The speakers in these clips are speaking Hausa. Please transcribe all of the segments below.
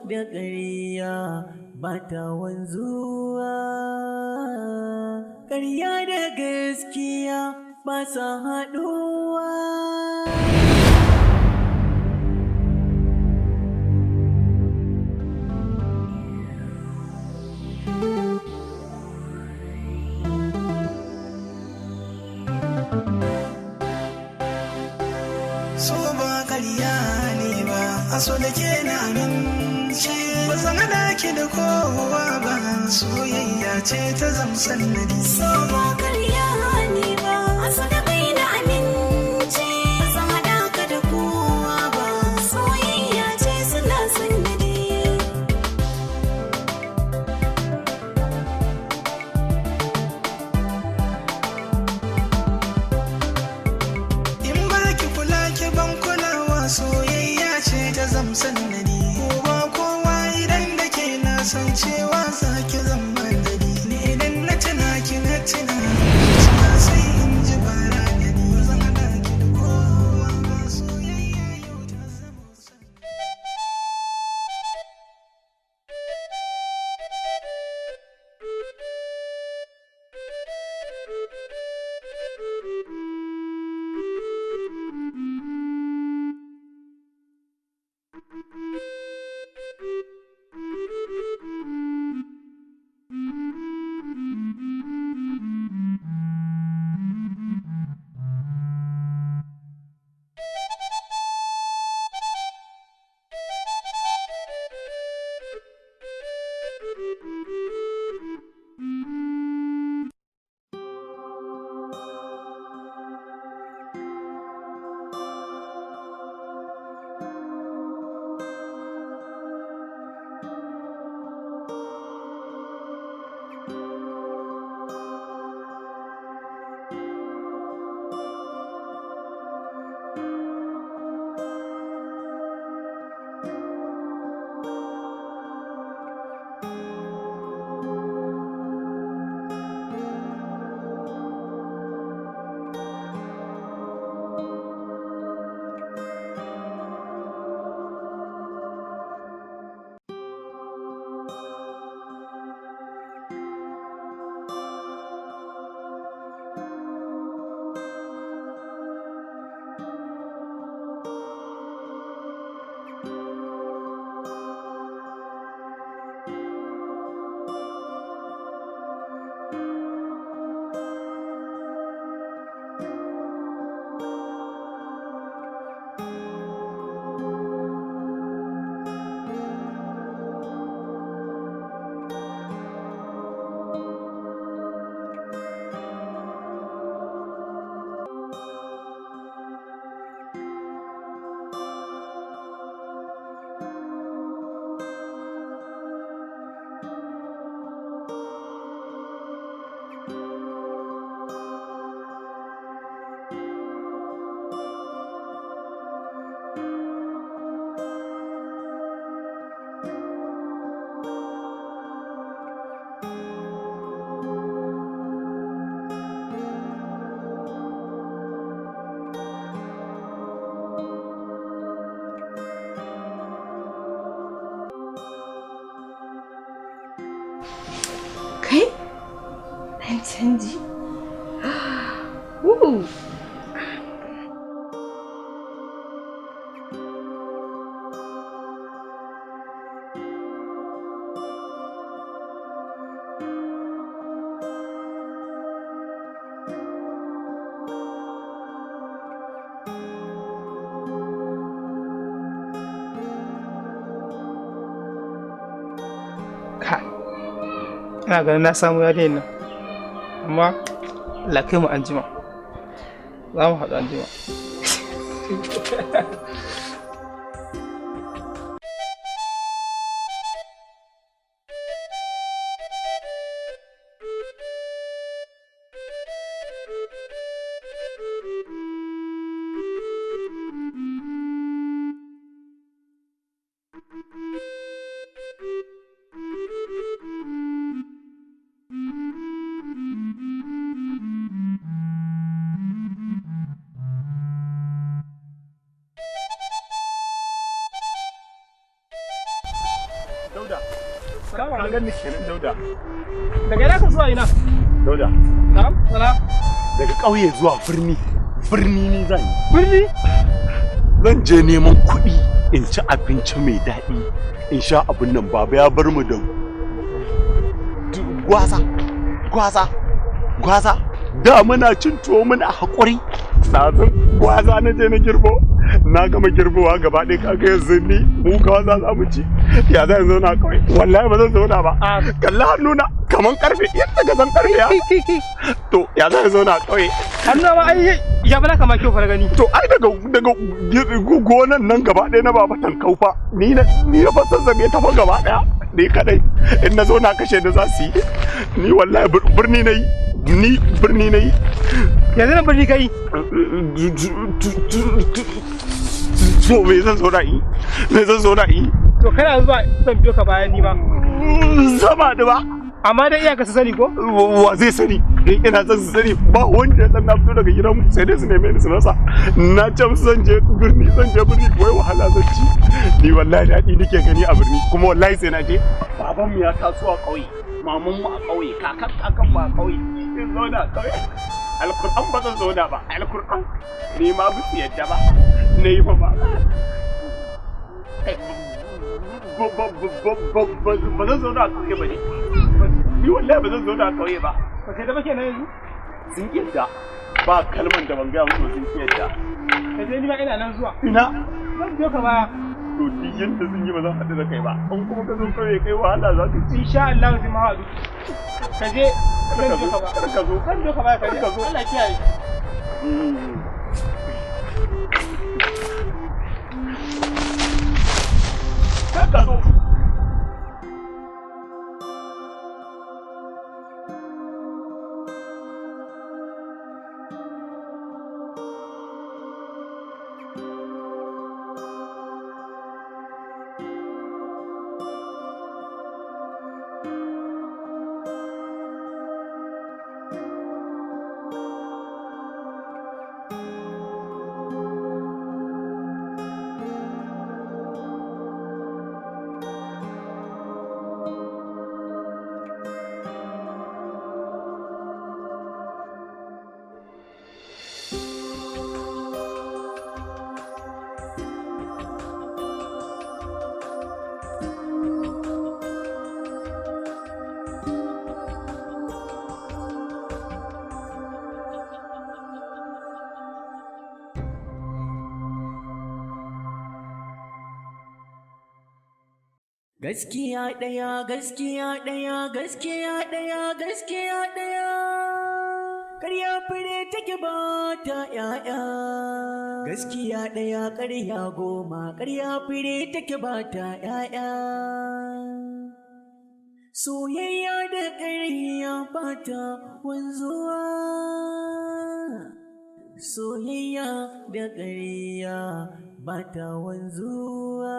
da ƙarya ba ta wanzuwa, ƙarya da gaskiya ba sa haɗuwa. So ba ƙarya ne ba, a so da ke na amince, ba zan haɗa ki da kowa ba, soyayya ce ta zamsan nadi. So ba ƙarya ne ba, a so da kai na amince, ba zan haɗa ka da kowa ba, soyayya ce suna sannadi. Soyayya ce ta zamsan da ni, kowa kowa idan da ke na san cewa za ki zama da ni idan na tuna ki na tuna sai in ji bara da ni zan haɗa ki da kowa ba soyayya yau ta zama san. Kai? Ɗan canji? Ina ganin na samu yarinyar nan, amma Allah kai mu anjima, za mu haɗu anjima. Dauda. Ka gani kenan Dauda. Daga ina ka zuwa ina? Dauda. Na'am, sana. Daga ƙauye zuwa birni. Birni ne zan yi. Birni? Zan je neman kuɗi in ci abinci mai daɗi. In sha abin nan baba ya bar mu da gwaza. Da muna cin tuwo muna haƙuri. Ɗazun gwaza na je na girbo. Na gama girbowa gaba ɗaya kaga yanzu ni mu gwaza za mu ci. Ya zan zauna kawai. Wallahi ba zan zauna ba. Kalla hannuna kaman karfe yadda ka san karfe ya. To ya zan zauna kawai. Hannuna ma ai ya bala kama kyau fara gani. To ai daga gonan nan gaba ɗaya na baba tankaufa. Ni na fasa zabe ta fa gaba ɗaya. Ni kadai in na zo na kashe da za su yi. Ni wallahi birni na yi. Ni birni na yi. Yanzu nan birni ka yi. So me zan zo na yi? To kana zuwa zan biyo ka bayan ni ma. Zama da ba. Amma dai iyaka su sani ko? Wa zai sani? Ina son su sani ba wanda ya san na fito daga gidanmu sai dai su neme ni su rasa. Na ce musu zan je birni wai wahala zan ci. Ni wallahi daɗi nake gani a birni kuma wallahi sai na je. Babanmu ya taso a ƙauye, mamanmu a ƙauye, kakan mu a ƙauye. In zo da ƙauye. Alkur'an ba zan zo da ba, alkur'an. Ni ma ba su yadda ba. Na yi fa ba. Ba zan zo da ƙauye ba ne. Ni wallahi ba zan zo da ƙauye ba. Ba kai da ba kenan yanzu? Sun yadda. Ba kalman da ban gaya musu sun yadda. Ka je ni ma ina nan zuwa. Ina? Zan biyo ka baya. To duk yadda sun yi ba zan haɗu da kai ba. In kuma ka zo ƙauye kai wahala za ka ci. Insha Allah sai mu haɗu. Ka je zan biyo ka baya. Kar ka zo. Zan biyo ka baya ka je. Allah kiyaye. Kar ka zo. Gaskiya ɗaya, gaskiya ɗaya, gaskiya ɗaya, gaskiya ɗaya. Ƙarya fure take ba ta ‘ya'ya. Gaskiya ɗaya, ƙarya goma, ƙarya fure take ba ta ‘ya'ya. Soyayya da ƙarya ba ta wanzuwa. Soyayya da ƙarya ba ta wanzuwa.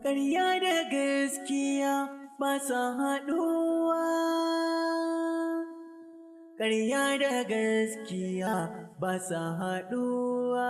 Ƙarya da gaskiya ba sa haɗuwa. Ƙarya da gaskiya ba sa haɗuwa.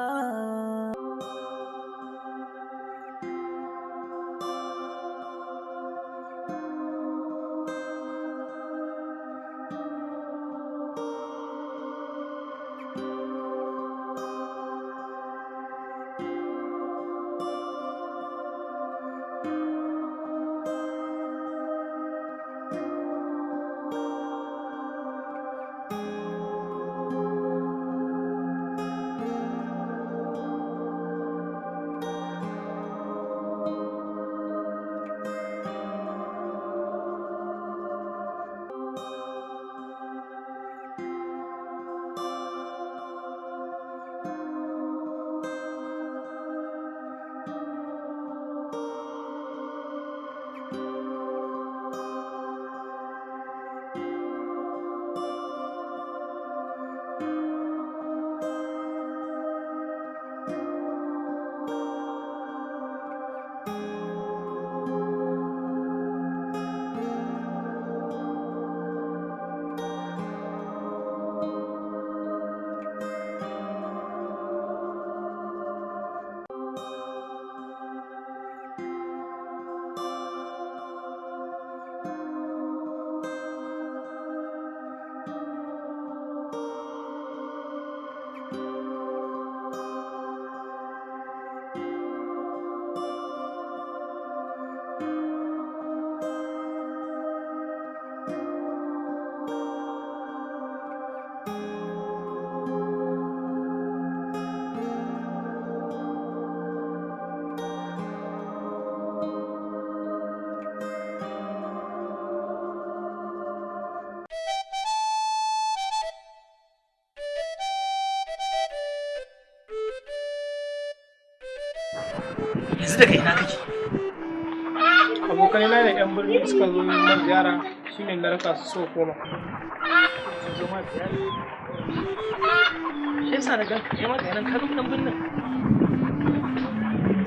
yanzu daga ina kake? Abokai na da yan birni suka zo na ziyara shine na raka su so koma. Sun zo ma ziyara? Shi yasa na ganka kai ma ga nan ka zo nan birnin.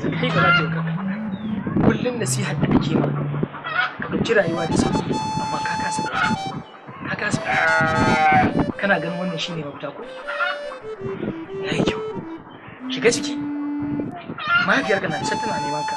Sai kai ba za ta yi kanka. Kullum nasihar da ake ma ka ɗauki rayuwa da sauƙi amma ka kasa kana ganin wannan shine mafita ko? Ya yi kyau. Shiga ciki. Mahaifiyarka na can tana neman ka.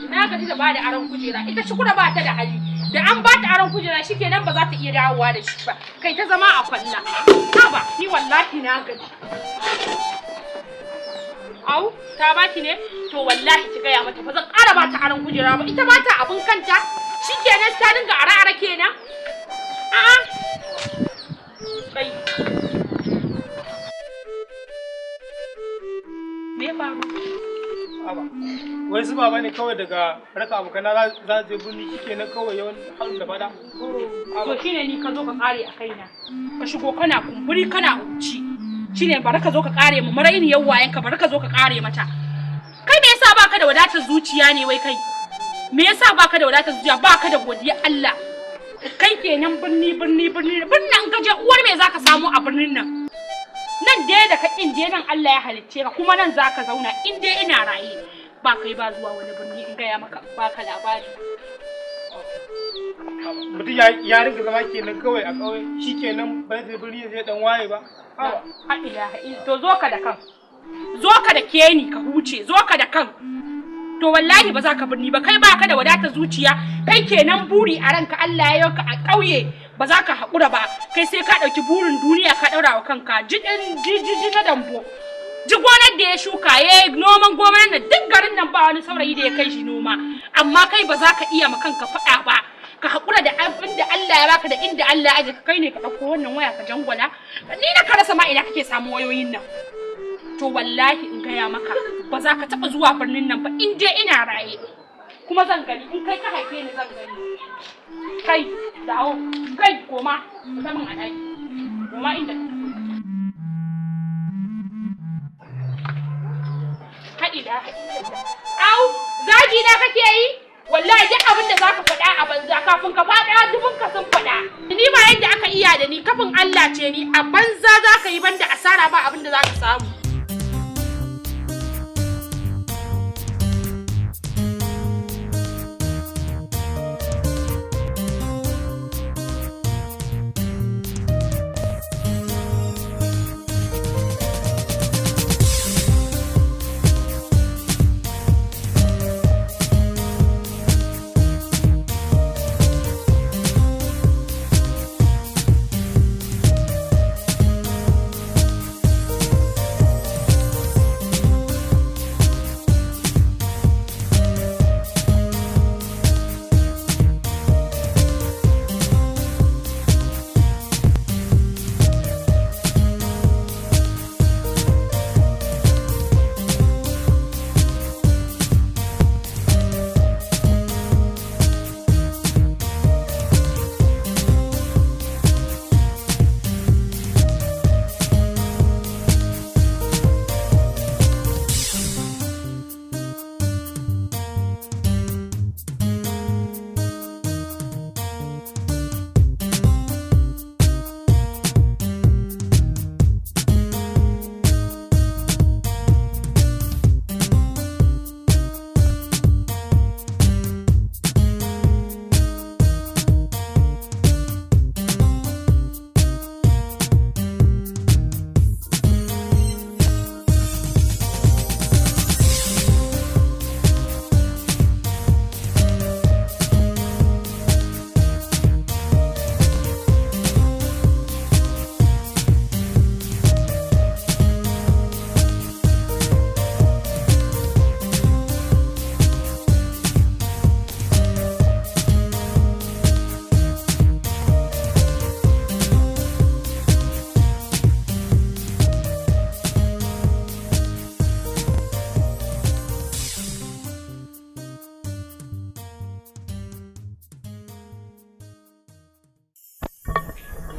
Na gaji da bada aron kujera, ita shukura ba ta da hali. Da an ba ta aron kujera shikenan ba za ta iya dawowa da shi ba. Kai ta zama a kwalla. Haba, ni wallahi na gaji. Au, ta baki ne? To wallahi ki gaya mata ba zan ƙara ba ta aron kujera ba. Ita ba ta abin kanta. Shikenan ta dinga ara-ara kenan. A'a. Kai. Me ya faru? Wai su baba ne kawai daga raka abokana za je birni shikenan kawai yawan harin da fada. To shine ni ka zo ka kare a kaina. Ka shigo kana kumburi kana uci. Shine bari ka zo ka kare mu maraini yawayen ka bari ka zo ka kare mata. Kai me yasa baka da wadatar zuciya ne wai kai? Me yasa baka da wadatar zuciya baka da godiya Allah? Kai kenan birnin ka je uwar me zaka samu a birnin nan? Nan dai da ka in dai nan Allah ya halicce ka kuma nan zaka zauna in dai ina raye. Ba kai ba zuwa wani birni in gaya maka baka labari. Mutum ya rinka zama kenan kawai a kawai shi kenan ba zai birni zai dan waye ba. To zo ka da kan. Zo ka da ke ni ka huce zo ka da kan. To wallahi ba za ka birni ba kai baka da wadatar zuciya kai kenan buri a ranka Allah ya yauka a ƙauye ba za ka haƙura ba kai sai ka ɗauki burin duniya ka ɗaura wa kanka jiji na dambo. Ji gonar da ya shuka ya yi noman gonar da duk garin nan ba wani saurayi da ya kai shi noma amma kai ba za ka iya ma kanka faɗa ba ka haƙura da abin da Allah ya baka da inda Allah ya aje ka kai ne ka ɗauko wannan waya ka jangwala ni na ka rasa ma ina kake samu wayoyin nan to wallahi in gaya maka ba za ka taɓa zuwa birnin nan ba in dai ina raye kuma zan gani in kai ka haife ni zan gani kai dawo kai koma zaman a ɗaki koma inda Au, zagi na kake yi? Wallahi duk abin da zaka faɗa a banza kafin ka faɗa dubun ka sun faɗa. Ni ba yadda aka iya da ni kafin Allah ce ni a banza zaka yi banda asara ba abin da zaka samu.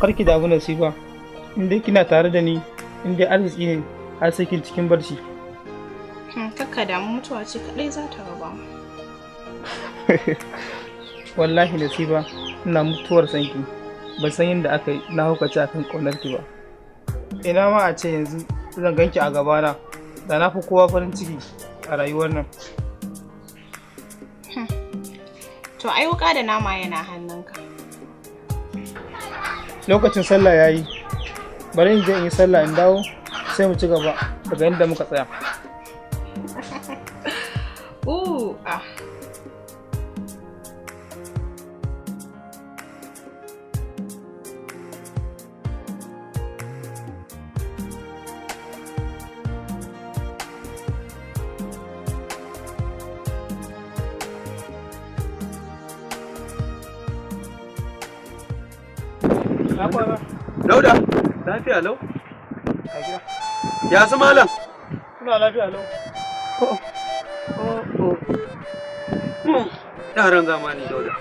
karki da abu nasiba, in dai kina tare da ni, in dai arziki ne har sai kin cikin barci. Kakka damu, mutuwa ce kaɗai za ta raba mu. Wallahi nasiba, ina mutuwar sanki, ban san yadda aka yi na haukace akan ƙaunarki ba. Ina ma a ce yanzu zan ganki a gabana, da na fi kowa farin ciki a rayuwar nan. To ai wuka da nama yana hannunka. Lokacin sallah yayi, bari in je in yi sallah in dawo sai mu ci gaba daga inda muka tsaya. Dauda, lafiya lau? Ya su malam? Suna lafiya lau. Yaran zamani Dauda.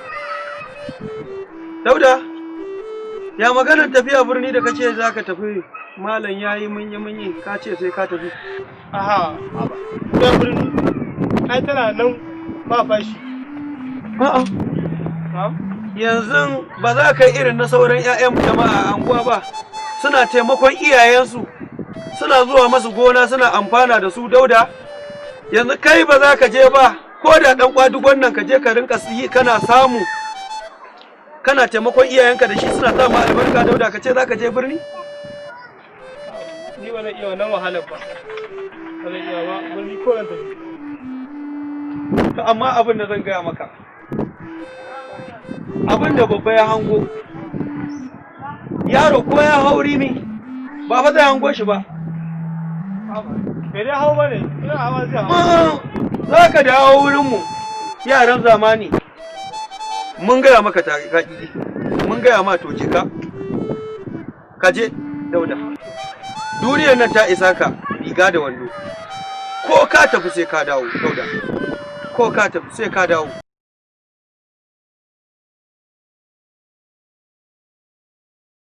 Dauda, ya maganar tafiya birni da kace za ka tafi malam ya yi munyi ka ce sai ka tafi. Aha, ya birni, ai tana nan ba fashi. A'a. Yanzu ba za ka yi irin na sauran 'ya'yan jama'a a anguwa ba, suna taimakon iyayensu, suna zuwa masu gona suna amfana da su Dauda. Yanzu kai ba za ka je ba, ko da ɗan kwadugon nan ka je ka rinka yi kana samu, kana taimakon iyayenka da shi suna samu albarka Dauda ka ce za ka je birni? Ni ba zan iya wannan wahalar ba, ba zan iya ba, birni ko nan tafi. Amma abin da zan gaya maka, abin da babba ya hango, yaro ko ya hauri mi ba fa zai hango shi ba. Bai dai hau ba ne, ina hawa zai hau. Za ka dawo wurinmu yaran zamani. Mun gaya maka taƙiƙi, mun gaya ma toke ka je Dauda. Duniyar nan ta isa ka riga da wando. Ko ka tafi sai ka dawo Dauda, ko ka tafi sai ka dawo.